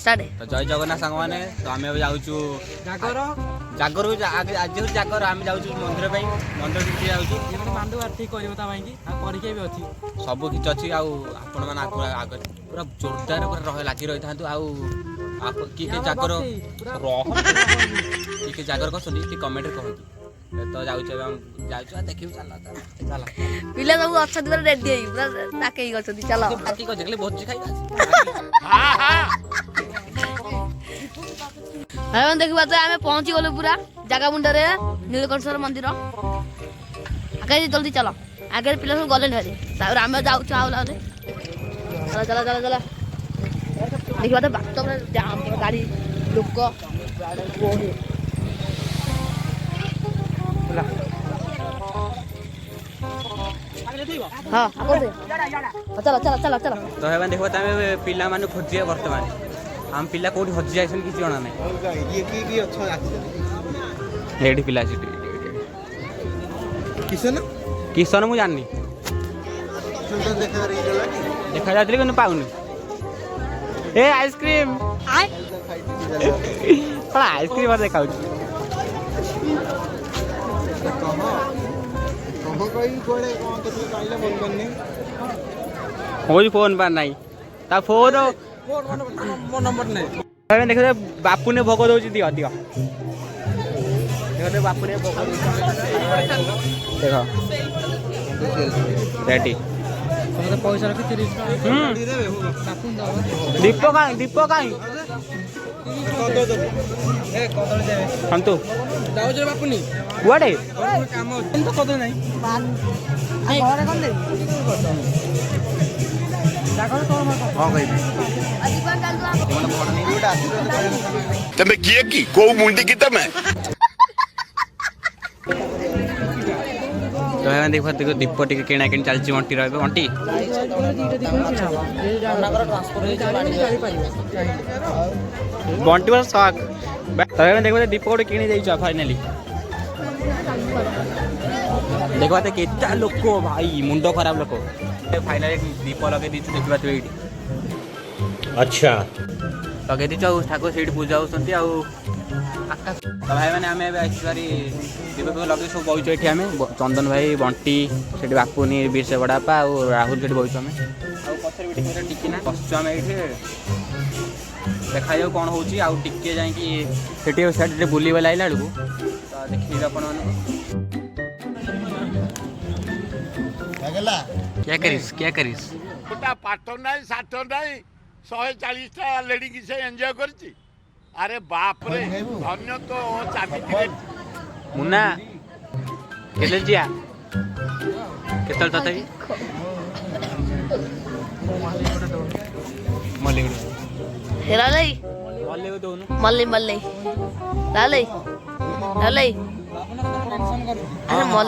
start तो जय जगन्नाथ सांग मैंने तो आम जाऊँ जागर जागर आज जागर आम जाऊँ मंदिर मंदिर देखिए जाऊँ ठीक परीक्षा भी अच्छी सब किसी अच्छी आपण मैंने आगे पूरा जोरदार पूरा लगी रही था किए जागर किए जागर कर कमेंट कहतु तो जाऊँ देखिए चल पिला सब अच्छा रेडी पूरा ताकई गछथि चलो बाकी कह देखले भोज खाइबा हां देखबा तो आमे पहुंची गलो पूरा जगह मुंडरे नीलकंठेश्वर मंदिर आगे जल्दी चलो आगे पिला सब गले ढरे तापर आमे जाऊ चावला रे चला चला चला चला देखबा तो बात जाम गाड़ी लोक बोहे हाँ चलो चलो चलो चलो तो हे देखो तमे पिला माने खोजिए वर्तमान हम पिला कोठी हजि जाइसन कि जणा नै ये की अच्छा एडी पिला सिटी किसन मु जाननी देखा जातली कोन पाउनी ए आइसक्रीम आइ पड़ा आइसक्रीम और देखाउ फोन पर नहीं ता फोन नंबर नहीं देख बापू ने भोग दौर दियो दियो देख बापू ने भोग देख रेडी पैसा रखी दीप कहीं सन्तु जाऊ बापुनी कुआडे काम तो कद नहीं तमे किए की को मुंडी की तमे तो देखो देखो दीप टी किणा कि चलती बंटी रही बंटी बंटी बस शक तो देखो दीप गोटे किणी जाइछ फाइनाली देखो केता लोक भाई मुंड खराब लोक फाइनाली दीप लगे दी देखा ये अच्छा लगे दी ठाकुर से पूजा होती आकाश तो भाई मैंने आम आसपारी दीप लगे सब बहीचु ये आम चंदन भाई बंटी से बापुनी बीर से बड़ापा और राहुल से बहीचु आम पचर भी टिकिना बसचु आम ये देखा जाऊ कौन हो टिके जाइए बुले लाइला बेलू तो देखिए आप क्या करीस पाठ नहीं साठ नहीं 140टा लेडी की से एंजॉय करची अरे बाप रे धन्य तो चाबी मुन्ना केतल जिया केतल तथापि मल्ली हेरालै मल्ली को दोनु मल्ली मल्ली लालै लालै अरे मल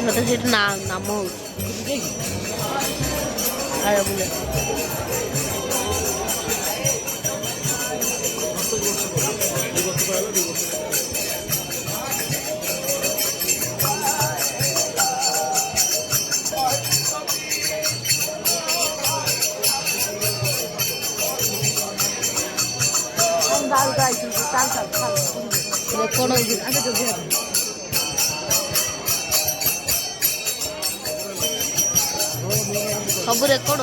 मतलब सीट नाम हो अरे बोले कौन सब रेकर्ड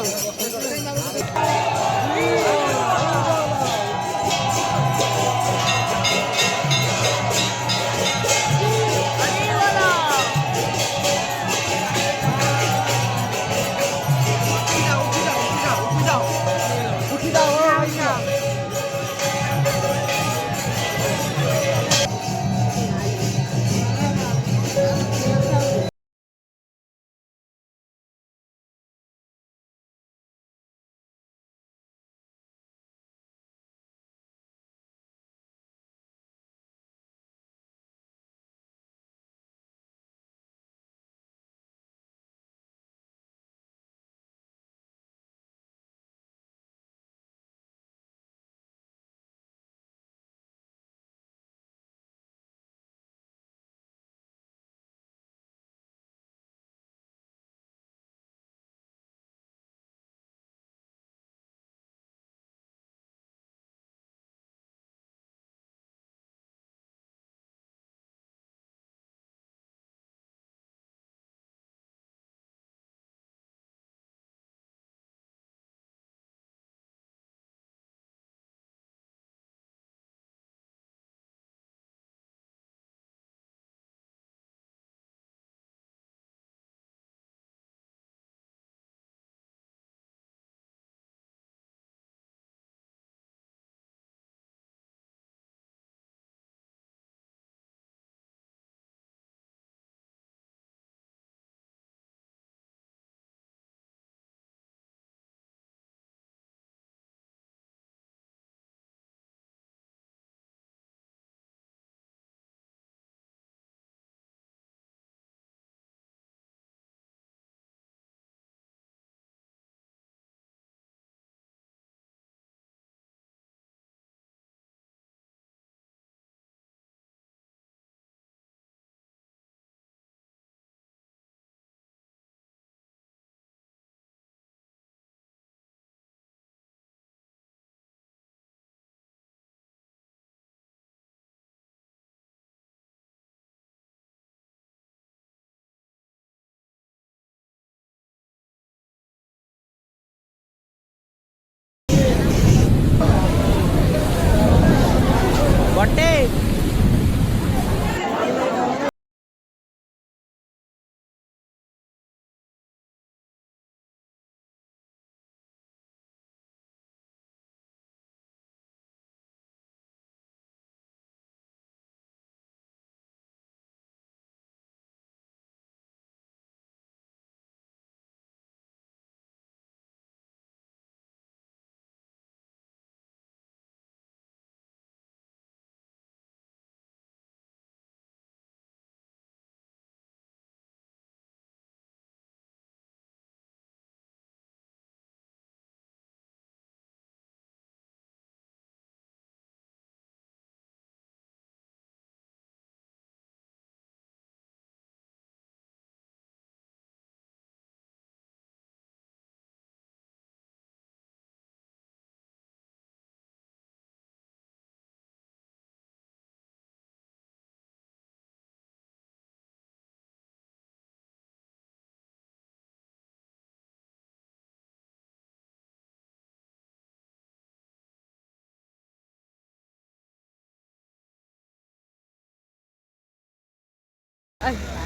ଆଏ